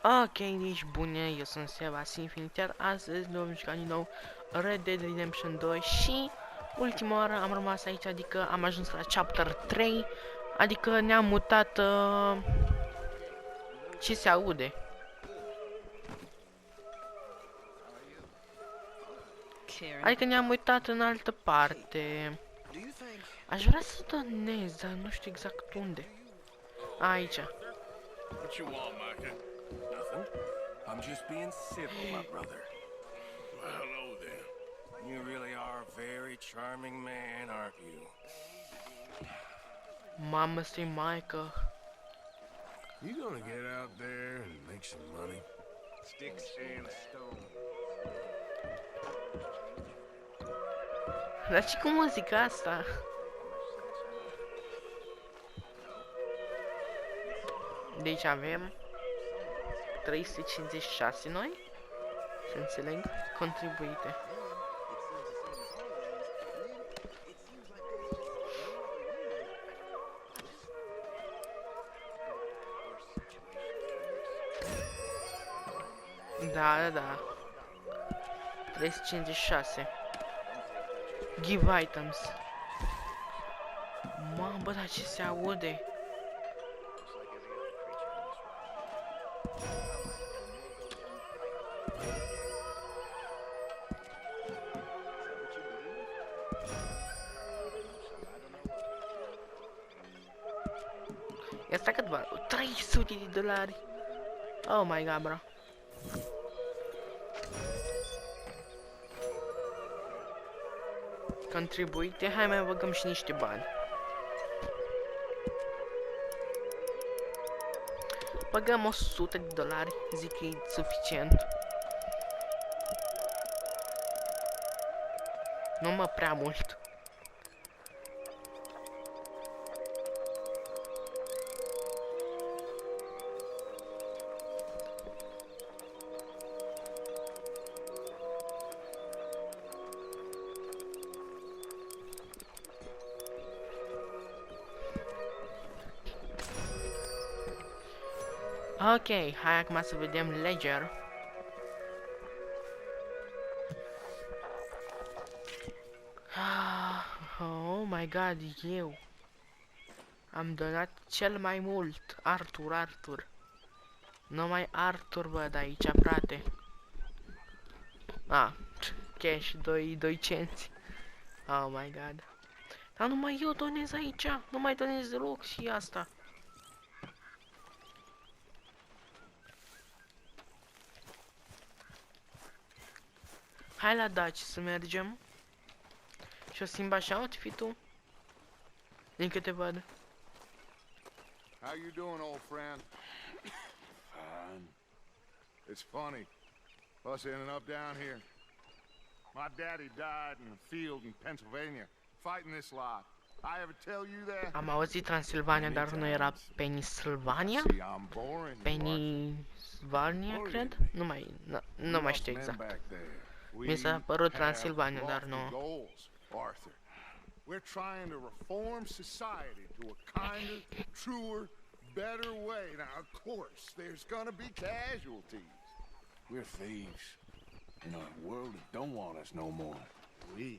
Ok, nici bune, eu sunt Sebas Infinite, iar astăzi ne vom juca din nou Red Dead Redemption 2 și ultima oară am rămas aici, adică am ajuns la chapter 3, adică ne-am mutat, ce se aude? Adică ne-am uitat în altă parte. Aș vrea să donez, dar nu știu exact unde. Aici. What you want, Micah? Nothing. I'm just being civil, my brother. Well, hello there. You really are a very charming man, aren't you? Mamă, ăsta-i maică. You gonna get out there and make some money? Sticks and stones. Dar ce cu muzica asta? Deci avem 356 noi, să înțeleg, contribuite. Da. 356. Give items. Mamă, bă, dar ce se aude? Asta cât va? 300 de dolari. Oh my god, bro. Contribuite, hai mai băgăm și niște bani. Băgăm 100 de dolari, zic că e suficient. Nu mă prea mult. Ok, hai acum să vedem Ledger. Oh my god, eu am donat cel mai mult. Arthur. Numai Arthur văd aici, frate. Cash, 2 cenți. Oh my god. Dar numai eu donez aici, nu mai donez deloc și asta. Hai la Daci să mergem. Și o schimba așa outfit-ul. Din câte văd. How you doing, old friend? Fine. It's funny, us ending up down here. My daddy died in a field in Pennsylvania, fighting this lot. I ever tell you that? Am auzit Transilvania, dar nu era Pennsylvania? See, I'm boring you, Pennsylvania, cred? Nu mai știu exact. back there. Mi s-a părut Transilvania, dar nu. Arthur. We're trying to reform society to a kinder, truer, better way. Now, of course, there's gonna be casualties. We're thieves in a world that don't want us no more. We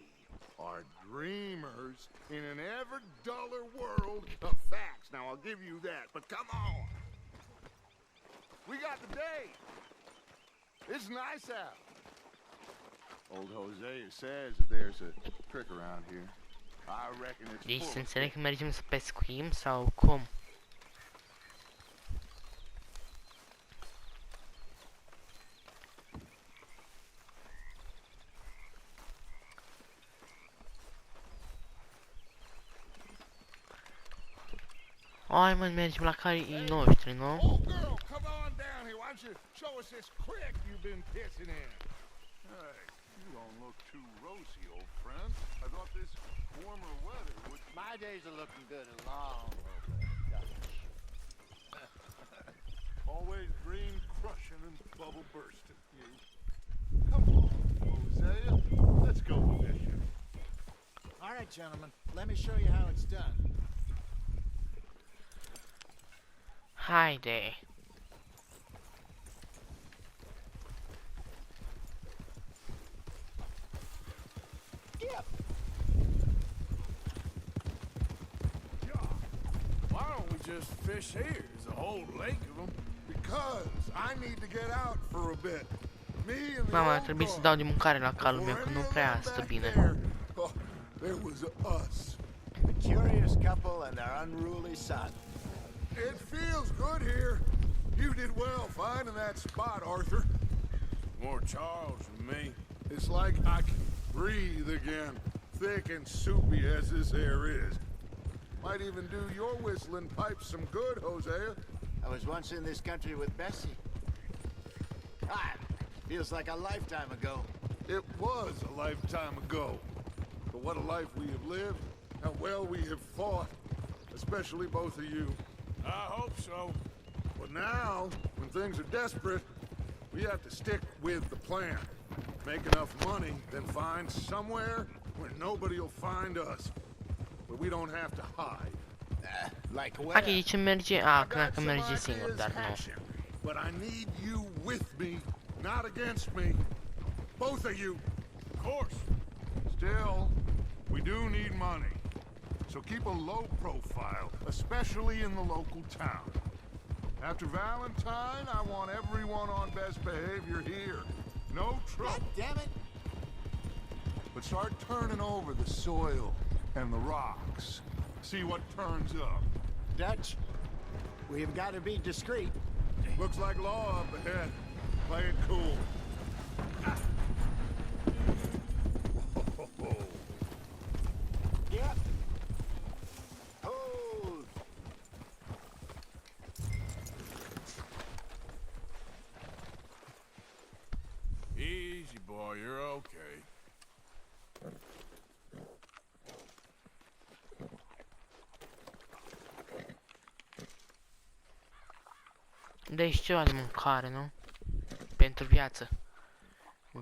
are dreamers in an ever duller world of facts. Now, I'll give you that, but come on. We got the day. It's nice out. Old Hosea says that there's a trick around here. I reckon it's Deci full să of înțeleg că mergem să pescuim sau cum? Hai mă, mergem la carii noștri, nu? Oh, girl, come on down here. Why don't you show us this creek you've been pissing in? Hey, you don't look too rosy, old friend. I thought this warmer weather would... My days are looking good and long. Always dream crushing and bubble bursting. You. Come on, Hosea. Let's go fishing. All right, gentlemen, let me show you how it's done. Haide. Why don't we just fish here? There's a whole lake of them. Because I need to get out for a bit. Me and the Mama, old trebuie să guard. dau de mâncare la calul meu, Before că any nu of prea them stă back bine. there, oh, there was us. A curious couple and their unruly son. It feels good here. You did well finding that spot, Arthur. More Charles than me. It's like I can breathe again, thick and soupy as this air is. Might even do your whistling pipes some good, Hosea. I was once in this country with Bessie. God, feels like a lifetime ago. It was a lifetime ago. But what a life we have lived, how well we have fought, especially both of you. I hope so. But now, when things are desperate, we have to stick with the plan. Make enough money, then find somewhere where nobody will find us. Where we don't have to hide. Like where? Hai de ce merge? A, cred că merge singur, dar nu. But I need you with me, not against me. Both of you. Of course. Still, we do need money. So keep a low profile, especially in the local town. After Valentine, I want everyone on best behavior here. No God trouble. damn it! But start turning over the soil and the rocks. See what turns up. Dutch, we've got to be discreet. Looks like law up ahead. Play it cool. Yep. Hold. Easy, boy. You're okay. Deci ceva de mâncare, nu? Pentru viață.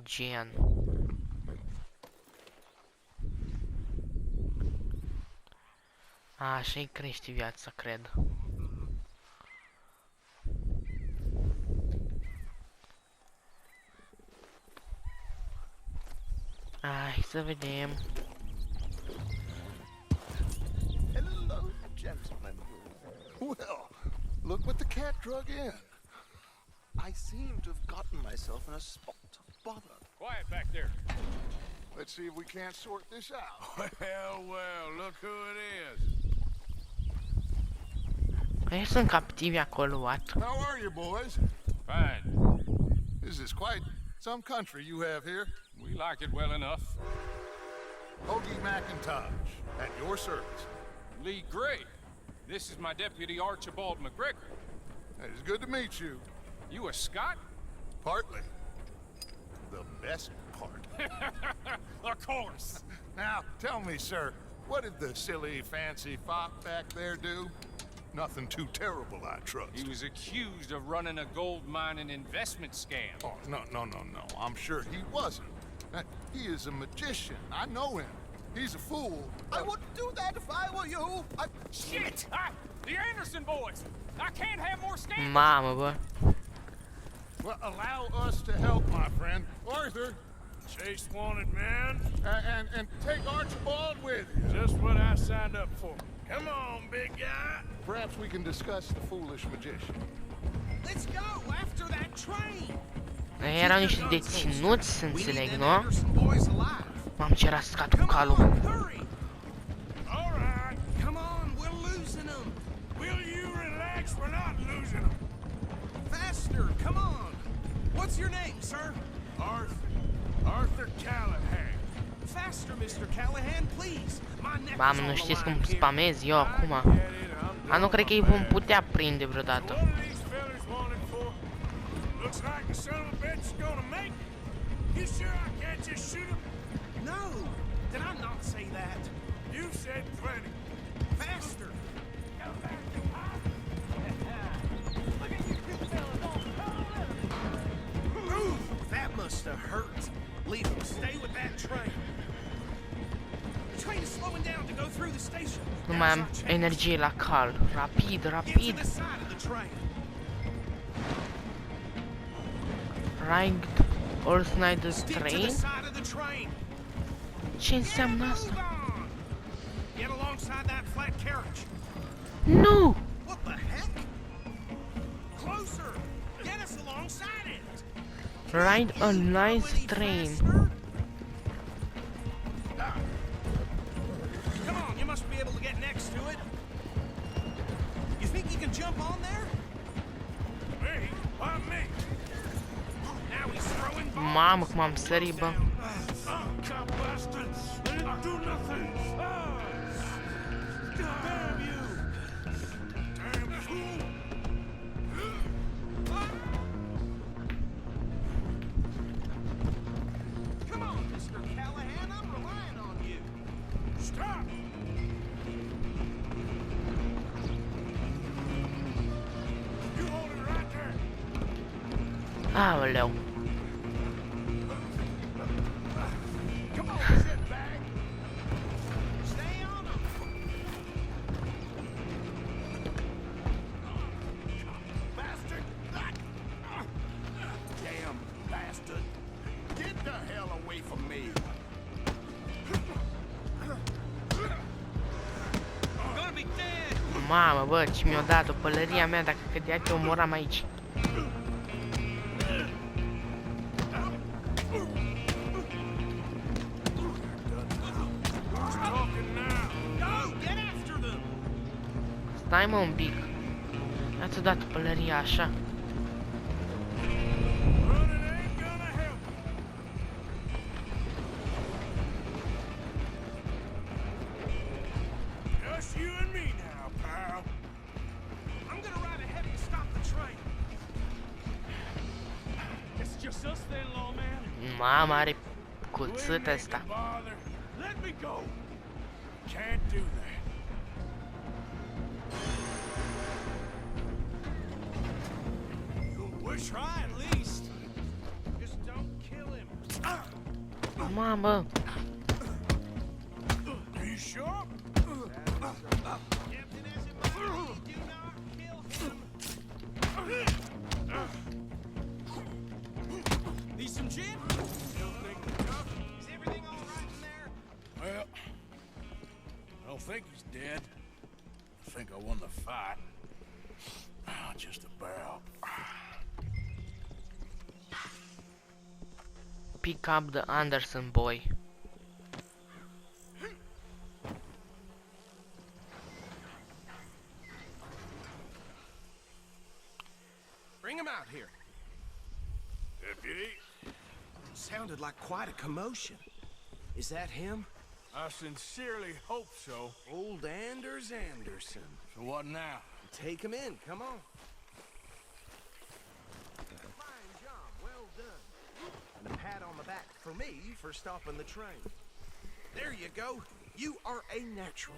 Gen. A, așa-i crește viața, cred. Hai să vedem. Hello, gentlemen. Well, look what the cat drug in. I seem to have gotten myself in a spot to bother. Quiet back there. Let's see if we can't sort this out. Well, look who it is. Ei sunt captivi acolo, what? How are you, boys? Fine. This is quite some country you have here. We like it well enough. Hoagie McIntosh, at your service. Lee Gray. This is my deputy Archibald McGregor. It's good to meet you. You a Scot? Partly. The best part. Of course. Now, tell me, sir, what did the silly, fancy fop back there do? Nothing too terrible, I trust. He was accused of running a gold mining investment scam. Oh, no. I'm sure he wasn't. He is a magician. I know him. He's a fool. I wouldn't do that if I were you. Shit! The Anderson boys! I can't have more scams! Mamă, bă. Well, allow us to help, my friend. Arthur, Chase wanted, man. and take Archibald with you. Just what I signed up for. Come on, big guy. Perhaps we can discuss the foolish magician. Let's go after that train. Erau niște deținuți, să We need înțeleg, them nu? Anderson boys alive. M-am ce rascat cu Come calul. on, hurry. All right. Come on, we're losing them. Will you relax? We're not losing them. Faster, come on. What's your name, sir? Arthur Callahan. Faster, Mr. Callahan, please. My neck is Mamă, on nu the știți cum line here. spamez eu acum? I get it. I'm A, nu cred că îi vom putea prinde vreodată. What are these fellas wanted for? Looks like the son of a bitch is gonna make it. You sure I can't just shoot him? No, did I not say that? You said plenty. Faster. Ooh, that must have hurt. Leave him. Stay with that train. The train is slowing down to go through the station. Nu Now's mai am our chance. energie la cal. Rapid, Get to rapid. the side of the train. Right or Snyder Stick to the train. side of the train. Ce înseamnă asta? Move on! Get alongside that flat carriage. Nu! What the heck? Closer! Get us alongside it! Ride a You go nice any train. faster? Come on, you must be able to get next to it. You think you can jump on there? Me? Why me? Now he's throwing bombs. Mamă, cum am sărit, bă. God bastard! I didn't do nothing! Damn you! Damn fool! Come on, Mr. Callahan, I'm relying on you. Stop! You hold it right there! Aoleu. Come on, shitbag. Stay on him. Bastard. Damn bastard. Get the hell away from me. Gonna be dead. Mamă, bă, ce mi-a dat-o pălăria mea, dacă cădea te omoram aici. Talking now! Go, get after them. Stai mă un pic. Ați dat pălăria așa. Running ain't gonna help! Just you and me now, pal. I'm gonna ride ahead and stop the train. It's just us then, lawman. Mamă, are We ain't cuțit ăsta. making bother. Let me go. Can't do that. We'll try at least. Just don't kill him. Mamă, Are you sure? Captain has in mind, do not kill him. Need some gin? Is everything all right in there? Well, I don't think he's dead. I think I won the fight. Just about. pick up the Anderson boy. Bring him out here. Deputy, Sounded like quite a commotion. Is that him? I sincerely hope so. Old Anders Anderson. So what now? Take him in, come on. Fine job, well done. And a pat on the back for me for stopping the train. There you go. You are a natural.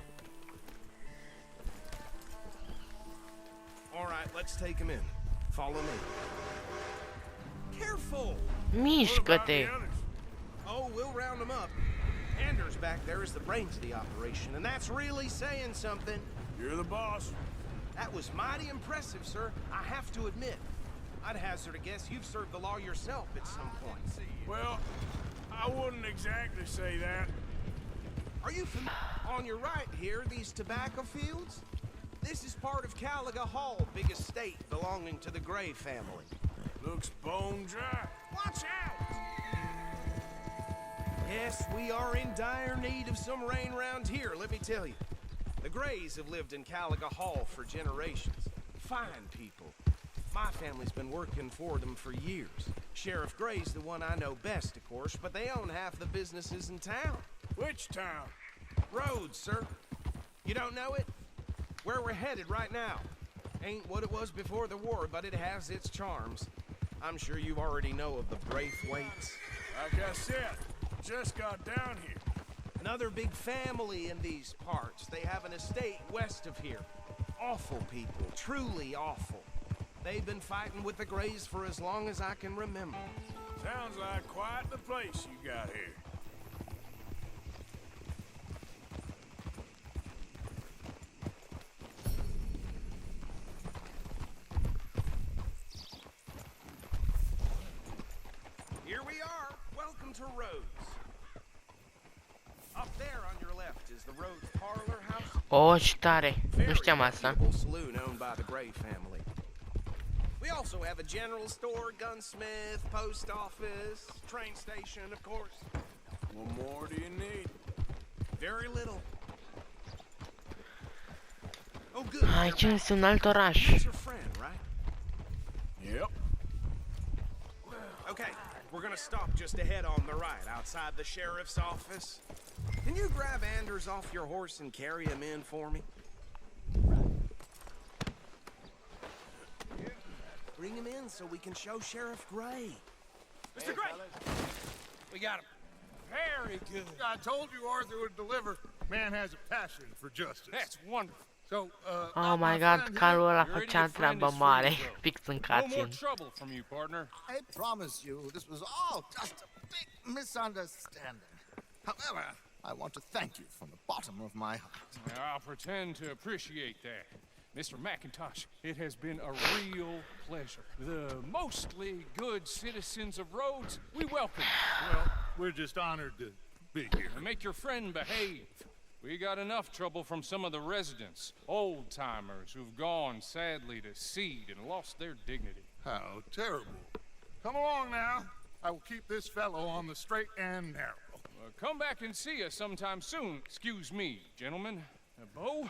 All right, let's take him in. Follow me. Careful! What about Mișcă-te! the others? Oh, we'll round them up. Anders back there is the brains of the operation, and that's really saying something. You're the boss. That was mighty impressive, sir. I have to admit. I'd hazard a guess you've served the law yourself at some point. Well, I wouldn't exactly say that. Are you familiar? On your right here, these tobacco fields? This is part of Caliga Hall, big estate belonging to the Gray family. Looks bone dry. Watch out! Yes, we are in dire need of some rain round here, let me tell you. The Grays have lived in Caliga Hall for generations. Fine people. My family's been working for them for years. Sheriff Gray's the one I know best, of course, but they own half the businesses in town. Which town? Rhodes, sir. You don't know it? Where we're headed right now. Ain't what it was before the war, but it has its charms. I'm sure you already know of the Braithwaites. Like I said, just got down here. Another big family in these parts. They have an estate west of here. Awful people, truly awful. They've been fighting with the Grays for as long as I can remember. Sounds like quite the place you got here. Here we are. Welcome to Rhodes. the Rhodes Parlor House. Oh, ce tare. Nu Very știam asta. reputable saloon owned by the Gray family. We also have a general store, gunsmith, post office, train station, of course. What more do you need? Very little. Oh, good. Aici este un alt oraș. That's your friend, right? Yep. Okay, we're gonna stop just ahead on the right, outside the sheriff's office. Can you grab Anders off your horse and carry him in for me? Bring him in so we can show Sheriff Gray. Mr. Gray! We got him. Very good. I told you Arthur would deliver. Man has a passion for justice. That's wonderful. So, Oh my god, carul ăla făcea treabă mare. Fix în No more cutscene. trouble from you, partner. I promise you, this was all just a big misunderstanding. However, I want to thank you from the bottom of my heart. I'll pretend to appreciate that. Mr. McIntosh, it has been a real pleasure. The mostly good citizens of Rhodes, we welcome you. well, we're just honored to be here. And make your friend behave. We got enough trouble from some of the residents, old-timers who've gone, sadly, to seed and lost their dignity. How terrible. Come along now. I will keep this fellow on the straight and narrow. Come back and see us sometime soon. Excuse me, gentlemen. Bo,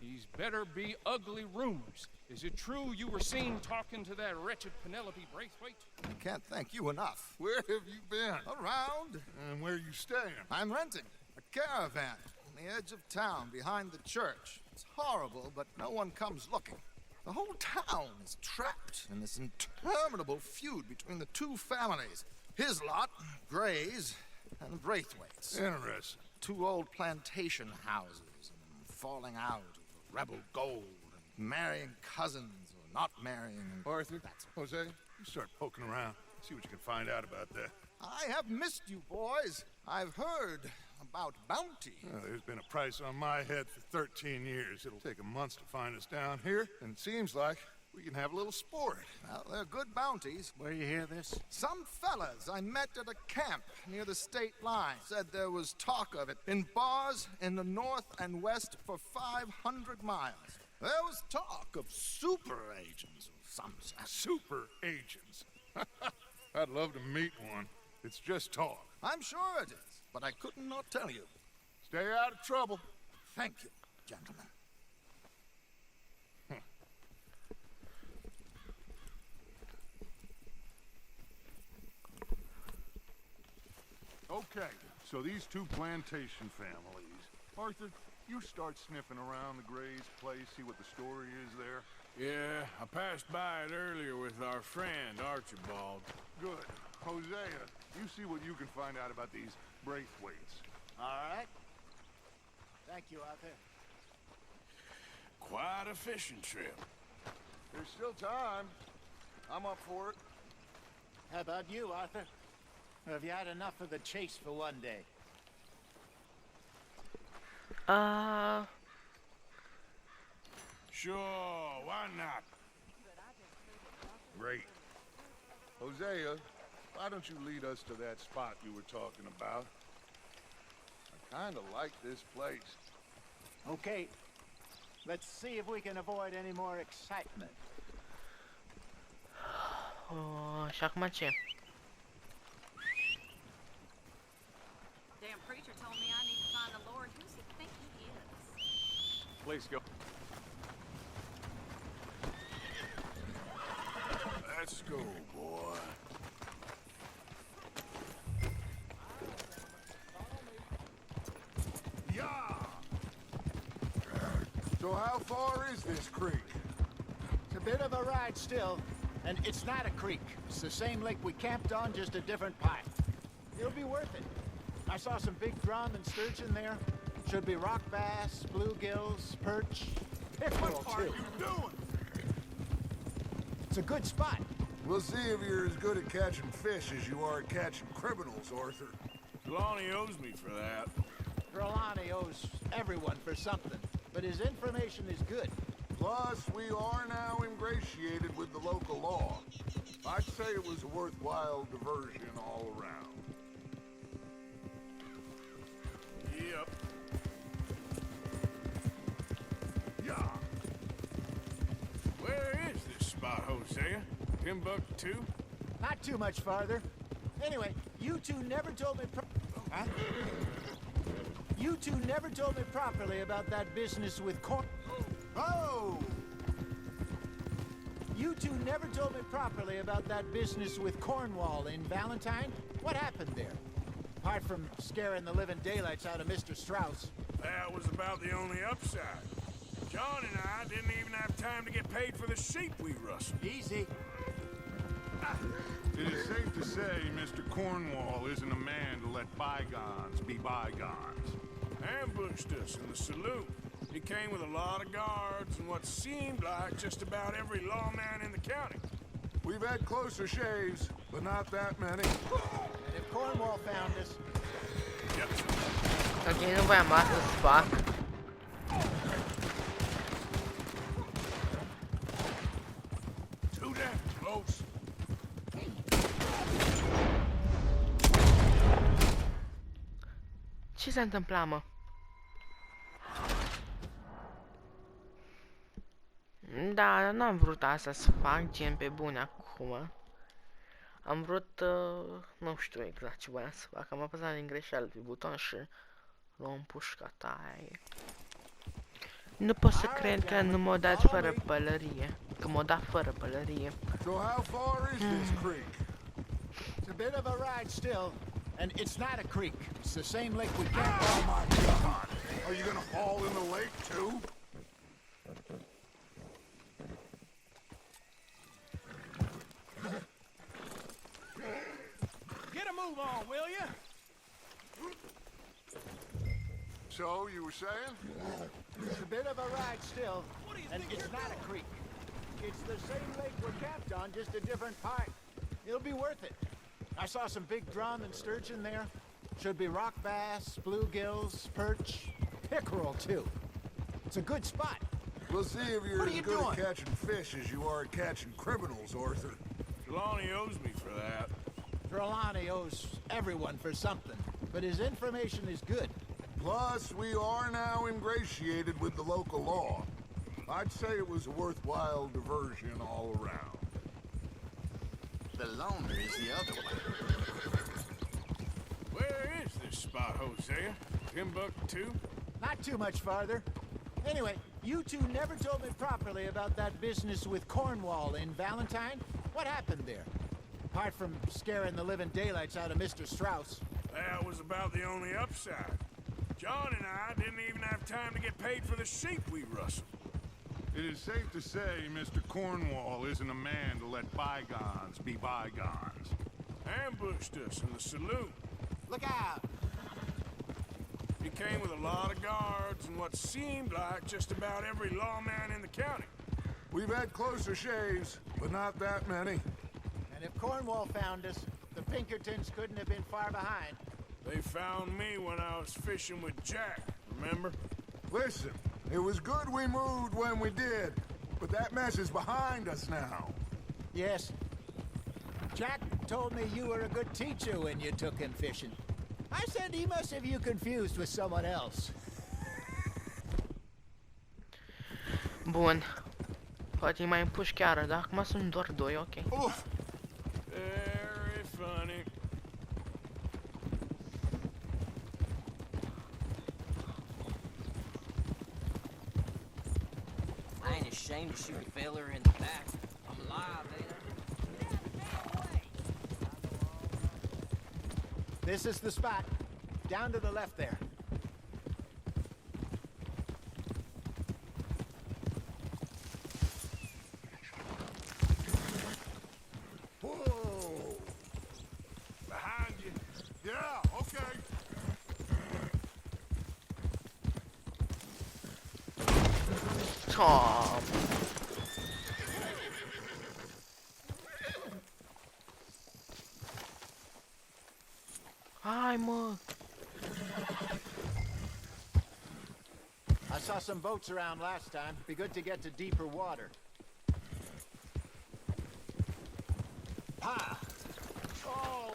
these better be ugly rumors. Is it true you were seen talking to that wretched Penelope Braithwaite? I can't thank you enough. Where have you been? Around, And where you staying? I'm renting a caravan on the edge of town behind the church. It's horrible, but no one comes looking. The whole town is trapped in this interminable feud between the two families. His lot, Gray's, and Braithwaite's. Interesting. Two old plantation houses and falling out over rebel gold and marrying cousins or not marrying. Arthur, Jose, you start poking around. See what you can find out about that. I have missed you, boys. I've heard about bounty. There's been a price on my head for 13 years. It'll take a month to find us down here, and it seems like we can have a little sport. Well, they're good bounties. Where you hear this? Some fellas I met at a camp near the state line said there was talk of it in bars in the north and west for 500 miles. There was talk of super agents of some sort. Super agents. I'd love to meet one. It's just talk. I'm sure it is, but I couldn't not tell you. Stay out of trouble. Thank you, gentlemen. Okay, so these two plantation families. Arthur, you start sniffing around the Gray's place, see what the story is there. Yeah, I passed by it earlier with our friend, Archibald. Good. Hosea, you see what you can find out about these Braithwaites. All right. Thank you, Arthur. Quite a fishing trip. There's still time. I'm up for it. How about you, Arthur? Or have you had enough of the chase for one day? Sure, why not? Great. Hosea, why don't you lead us to that spot you were talking about? I kind of like this place. Okay. Let's see if we can avoid any more excitement. Oh, și acum ce? Damn preacher told me I need to find the Lord. Who's he think he is? Please go. Let's go, boy. Yeah! So how far is this creek? It's a bit of a ride still, and it's not a creek. It's the same lake we camped on, just a different pipe. It'll be worth it. I saw some big drum and sturgeon there. Should be rock bass, bluegills, perch, pickerel What are too. you doing? It's a good spot. We'll see if you're as good at catching fish as you are at catching criminals, Arthur. Trelawney owes me for that. Trelawney owes everyone for something, but his information is good. Plus, we are now ingratiated with the local law. I'd say it was a worthwhile diversion all around. Yep. spot, Hosea? Timbuktu? Not too much farther. Anyway, you two never told me huh? You two never told me properly about that business with Oh! You two never told me properly about that business with Cornwall in Valentine. What happened there? Apart from scaring the living daylights out of Mr. Strauss. That was about the only upside. John and I didn't even have time to get paid for the sheep we rustled. Easy. It is safe to say Mr. Cornwall isn't a man to let bygones be bygones. Ambushed us in the saloon. He came with a lot of guards and what seemed like just about every lawman in the county. We've had closer shaves, but not that many. And if Cornwall found us, Yep. Ok, não vai amar esse barco. Too damn close. Ce se întâmpla, mă? Da, n-am vrut asta să fac, gen pe bune acum. Am vrut, nu știu exact ce voiam să fac, am apăsat din greșeală pe buton și luăm pușca taie. Nu pot să cred că nu m-a dat fără pălărie, că m-a dat fără pălărie. So how far is this creek? it's a bit of a ride still. And it's not a creek. It's the same lake we can't. Oh my God! Are you gonna fall in the lake too? Get a move on, will you? So, you were saying? It's a bit of a ride still. And it's not a creek. It's the same lake we're camped on, just a different part. It'll be worth it. I saw some big drum and sturgeon there. Should be rock bass, bluegills, perch, pickerel too. It's a good spot. We'll see if you're What are as you good doing? at catching fish as you are at catching criminals, Arthur. Trelawney owes me for that. Trelawney owes everyone for something, but his information is good. Plus, we are now ingratiated with the local law. I'd say it was a worthwhile diversion all around. The loner is the other one. Where is this spot, Hosea? Timbuktu? Not too much farther. Anyway, you two never told me properly about that business with Cornwall in Valentine. What happened there? Apart from scaring the living daylights out of Mr. Strauss. That was about the only upside. John and I didn't even have time to get paid for the sheep we rustled. It is safe to say Mr. Cornwall isn't a man to let bygones be bygones. Ambushed us in the saloon. Look out! He came with a lot of guards and what seemed like just about every lawman in the county. We've had closer shaves, but not that many. And if Cornwall found us, the Pinkertons couldn't have been far behind. They found me when I was fishing with Jack, remember? Listen, it was good we moved when we did, but that mess is behind us now. Yes. Jack told me you were a good teacher when you took him fishing. I said he must have you confused with someone else. Bun. Poate mai împuși chiar, dar acum sunt doar doi, ok. Very funny. I ain't ashamed to shoot a feller in the back. I'm alive, ain't I? This is the spot. Down to the left there. Whoa! Behind you. Yeah, okay. Tom. Hai, mă. I saw some boats around last time. Be good to get to deeper water. Ha! Oh!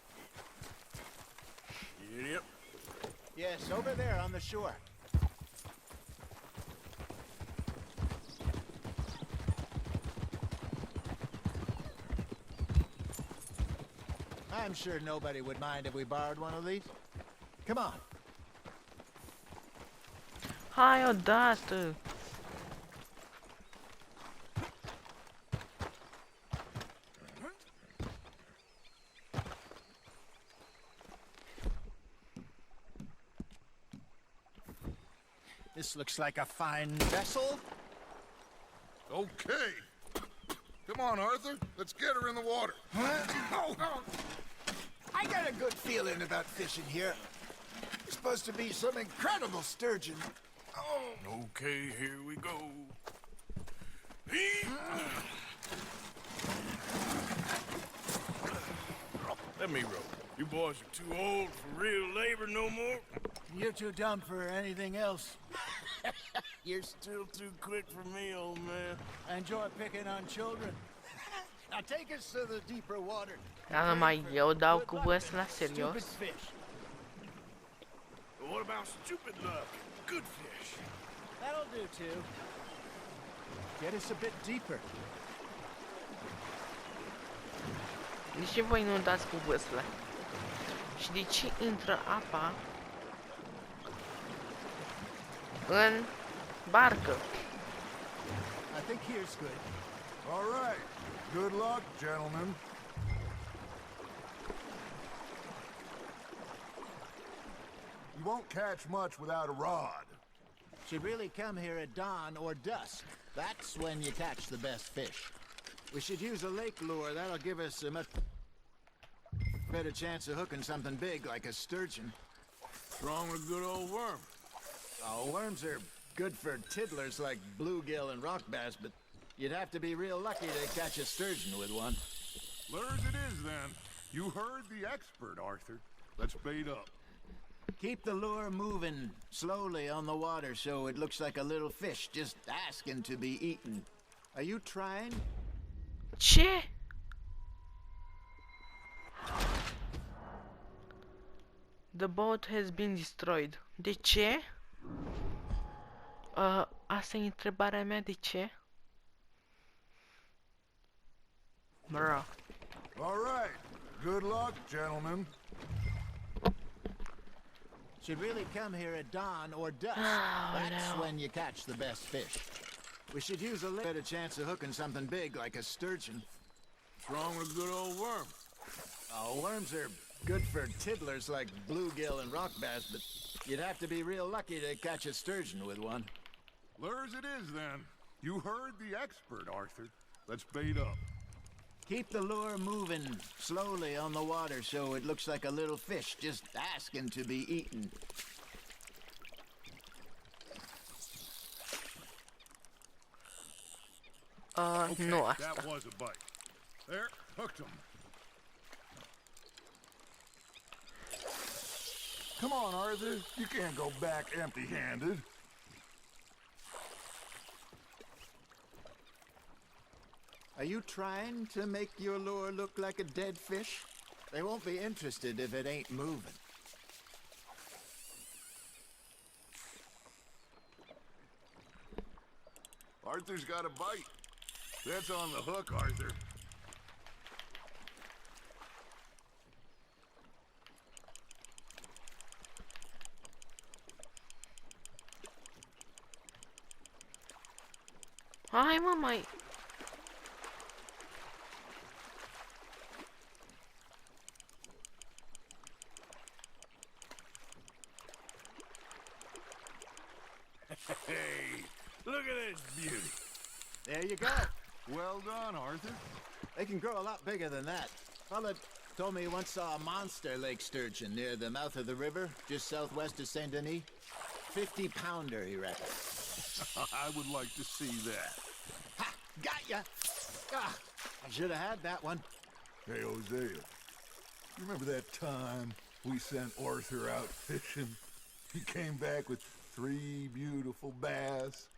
Yep. Yes, over there on the shore. I'm sure nobody would mind if we borrowed one of these. Come on. Hai odată! This looks like a fine vessel. Okay. Come on, Arthur. Let's get her in the water. I got a good feeling about fishing here. There's supposed to be some incredible sturgeon. Okay, here we go. Let me row. You boys are too old for real labor no more. You're too dumb for anything else. You're still too quick for me, old man. I enjoy picking on children. Now take us to the deeper water. Dar mai eu dau cu văsla, Stupid serios? fish. But what about stupid luck? Good fish. That'll do too. Get us a bit deeper. De ce voi nu dați cu văsla? Și de ce intră apa în barcă? I think here's good. All right. Good luck, gentlemen. You won't catch much without a rod. Should really come here at dawn or dusk. That's when you catch the best fish. We should use a lake lure. That'll give us a much better chance of hooking something big like a sturgeon. What's wrong with good old worm? Oh, worms are good for tiddlers like bluegill and rock bass, but you'd have to be real lucky to catch a sturgeon with one. Lures it is, then. You heard the expert, Arthur. Let's bait up. Keep the lure moving slowly on the water so it looks like a little fish just asking to be eaten. Are you trying? Ce? The boat has been destroyed. De ce? Asta e întrebarea mea, de ce? Bruh. All right. Good luck, gentlemen. Should really come here at dawn or dusk. Oh, That's no. when you catch the best fish. We should use a better chance of hooking something big like a sturgeon. What's wrong with good old worm? Oh, worms are good for tiddlers like bluegill and rock bass, but you'd have to be real lucky to catch a sturgeon with one. Lures it is, then. You heard the expert, Arthur. Let's bait up. Keep the lure moving slowly on the water so it looks like a little fish just asking to be eaten. Nu asta. That was a bite. There, hooked him. Come on, Arthur. You can't go back empty-handed. Are you trying to make your lure look like a dead fish? They won't be interested if it ain't moving. Arthur's got a bite. That's on the hook, Arthur. Hai mă, mai... Hey, look at this beauty. There you go. Well done, Arthur. They can grow a lot bigger than that. Fella told me he once saw a monster lake sturgeon near the mouth of the river, just southwest of Saint Denis. 50-pounder, he reckons. I would like to see that. Ha! Got ya! Ah, I should have had that one. Hey, Hosea. You remember that time we sent Arthur out fishing? He came back with 3 beautiful bass.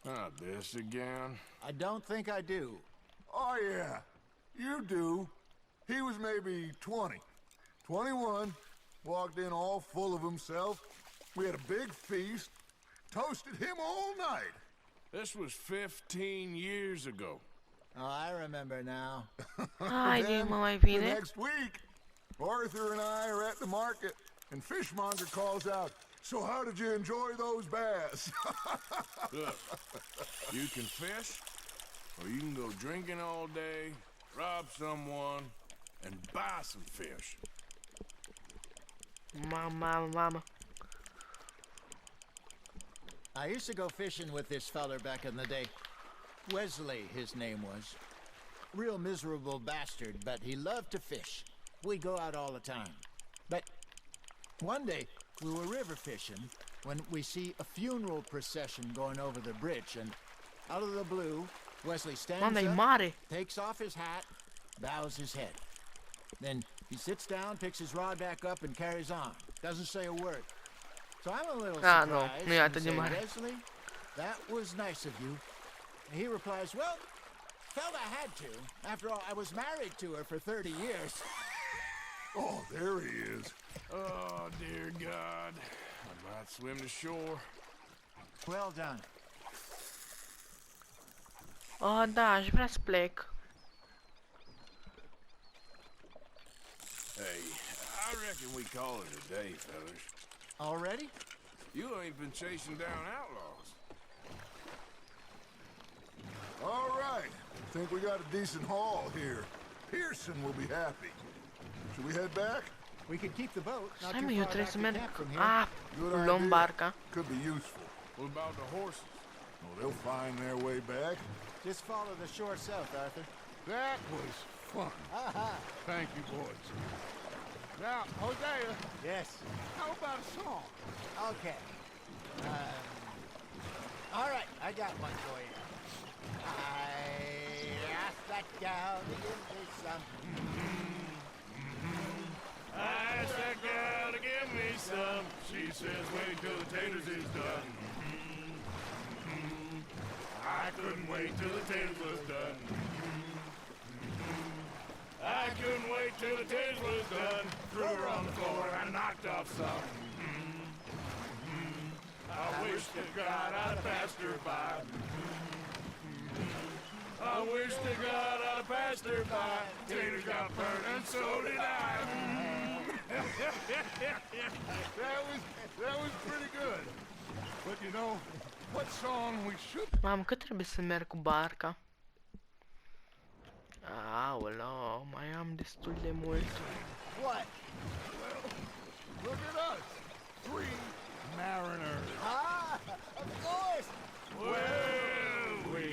Not this again. I don't think I do. Oh, yeah. You do. He was maybe 20. 21. Walked in all full of himself. We had a big feast. Toasted him all night. This was 15 years ago. Oh, I remember now. Haide Then, mă, mai the bine. next week, Arthur and I are at the market, and Fishmonger calls out, "So how did you enjoy those bass?" Look, you can fish, or you can go drinking all day, rob someone, and buy some fish. Mama. I used to go fishing with this feller back in the day. Wesley, his name was. Real miserable bastard, but he loved to fish. We'd go out all the time. But one day, we were river fishing when we see a funeral procession going over the bridge, and out of the blue, Wesley stands Manda, e up, mare. takes off his hat, bows his head. Then he sits down, picks his rod back up, and carries on. Doesn't say a word. So I'm a little Ah, surprised no, and nu e atât de say, mare. Wesley, that was nice of you. And he replies, well, felt I had to. After all, I was married to her for 30 years. Oh, there he is. Oh, dear God. I might swim to shore. Well done. Oh, da, aș vrea să plec. Hey, I reckon we call it a day, fellas. Already? You ain't been chasing down outlaws. All right. Think we got a decent haul here. Pearson will be happy. Should we head back? We could keep the boat. Not Stai too mă, eu far trebuie back să to merg. camp from here. Ah, Good luăm idea. barca. Could be useful. What about the horses? Oh, they'll find their way back. Just follow the shore south, Arthur. That was fun. Thank you, boys. Now, Hosea, Yes. how about a song? Okay. All right, I got one for you. I asked that gal to give me some. I asked that gal to give me some. She says, wait till the taters is done. I couldn't wait till the taters was done. I couldn't wait till the taters was done. Threw her on the floor and I knocked off some. I wish to God I'd have passed her by. I wish to God I'd have passed her by. Taters got burned and so did I. That was pretty good. But you know, what song we should... Mamă, cât trebuie să merg cu barca? Aoleu, mai am destul de mult. What? Look at us. 3 mariners. Ah, of course. Well, we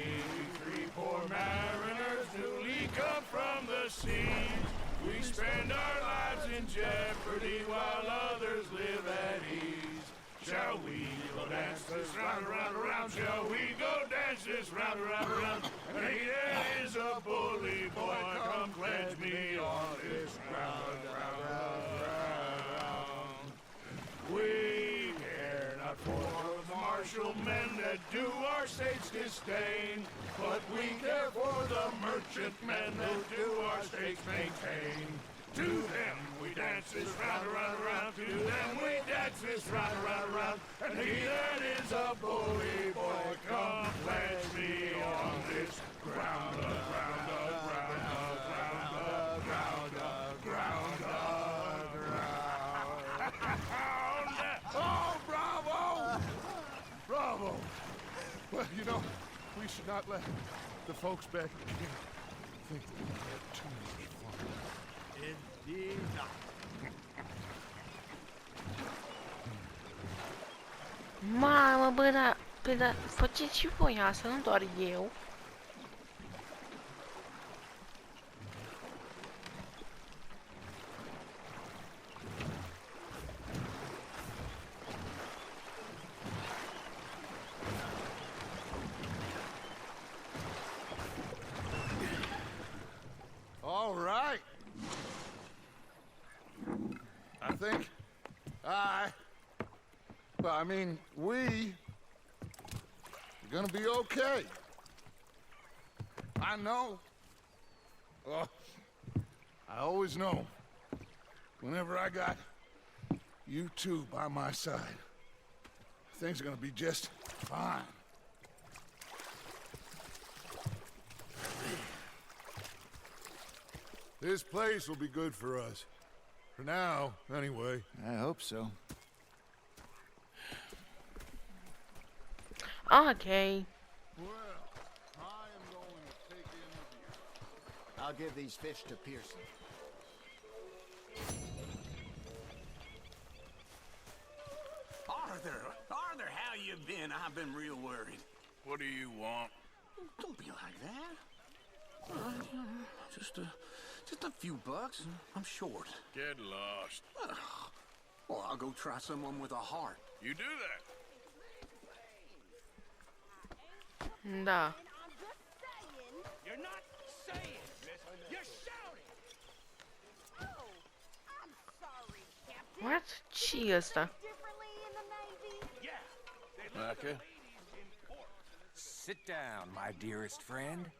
3 poor mariners newly come from the seas. We spend our lives in jeopardy while others live at ease. Shall we go dance this round, around, around? Shall we go dance this round, around, around? Hey, there is a bully boy, come pledge me on this ground, round, round, round. We care not for the martial men that do our state's disdain, but we care for the merchant men that do our state's maintain. To them we dance this round, around, around. To them we dance this round, around, around. And he that is a bully boy, come pledge me on this ground, ground, ground, ground, ground, ground, ground. Oh, bravo! Bravo! Well, you know, we should not let the folks back at camp think that we had too much fun. Indeed not. Mamă, bă, dar faceți și voi asta, nu doar eu. All right. I think I mean, we're gonna be okay. I know. Oh, I always know. Whenever I got you two by my side, things are gonna be just fine. This place will be good for us. For now, anyway. I hope so. Okay. Well, I am going to take in the view. I'll give these fish to Pearson. Arthur, how you been? I've been real worried. What do you want? Don't be like that. Just a few bucks. I'm short. Get lost. Well, I'll go try someone with a heart. You do that. Da. You're not saying, you're shouting. Oh, I'm sorry, Captain. What? Ce ăsta? Differently in the Navy? Yeah. Micah? Sit down, my dearest friend,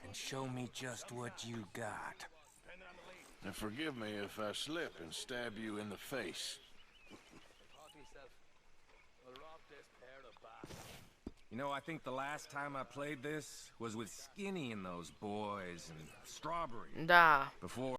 and show me just what you got. And forgive me if I slip and stab you in the face. You know, I think the last time I played this was with Skinny and those boys and Strawberry. Da. Before